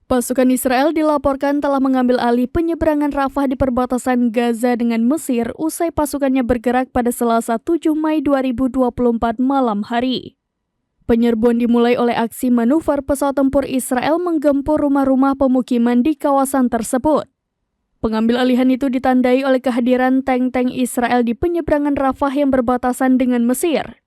Pasukan Israel dilaporkan telah mengambil alih penyeberangan Rafah di perbatasan Gaza dengan Mesir usai pasukannya bergerak pada Selasa 7 Mei 2024 malam hari. Penyerbuan dimulai oleh aksi manuver pesawat tempur Israel menggempur rumah-rumah pemukiman di kawasan tersebut. Pengambil alihan itu ditandai oleh kehadiran tank-tank Israel di penyeberangan Rafah yang berbatasan dengan Mesir.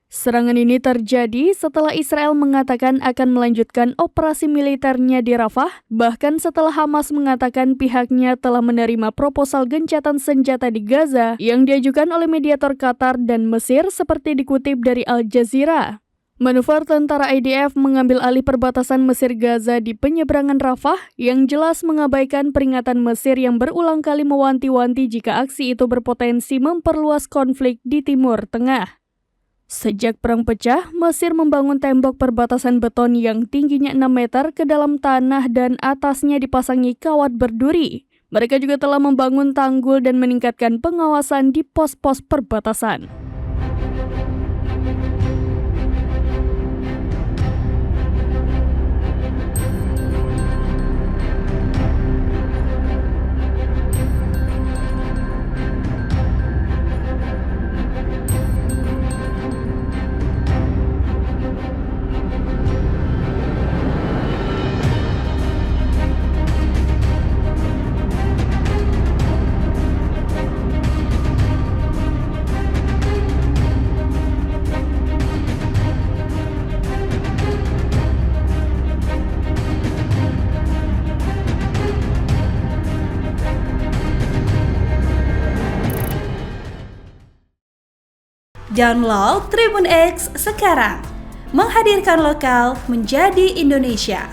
Serangan ini terjadi setelah Israel mengatakan akan melanjutkan operasi militernya di Rafah, bahkan setelah Hamas mengatakan pihaknya telah menerima proposal gencatan senjata di Gaza yang diajukan oleh mediator Qatar dan Mesir seperti dikutip dari Al Jazeera. Manuver tentara IDF mengambil alih perbatasan Mesir-Gaza di penyeberangan Rafah yang jelas mengabaikan peringatan Mesir yang berulang kali mewanti-wanti jika aksi itu berpotensi memperluas konflik di Timur Tengah. Sejak perang pecah, Mesir membangun tembok perbatasan beton yang tingginya 6 meter ke dalam tanah dan atasnya dipasangi kawat berduri. Mereka juga telah membangun tanggul dan meningkatkan pengawasan di pos-pos perbatasan. Download Tribun X sekarang, menghadirkan lokal menjadi Indonesia.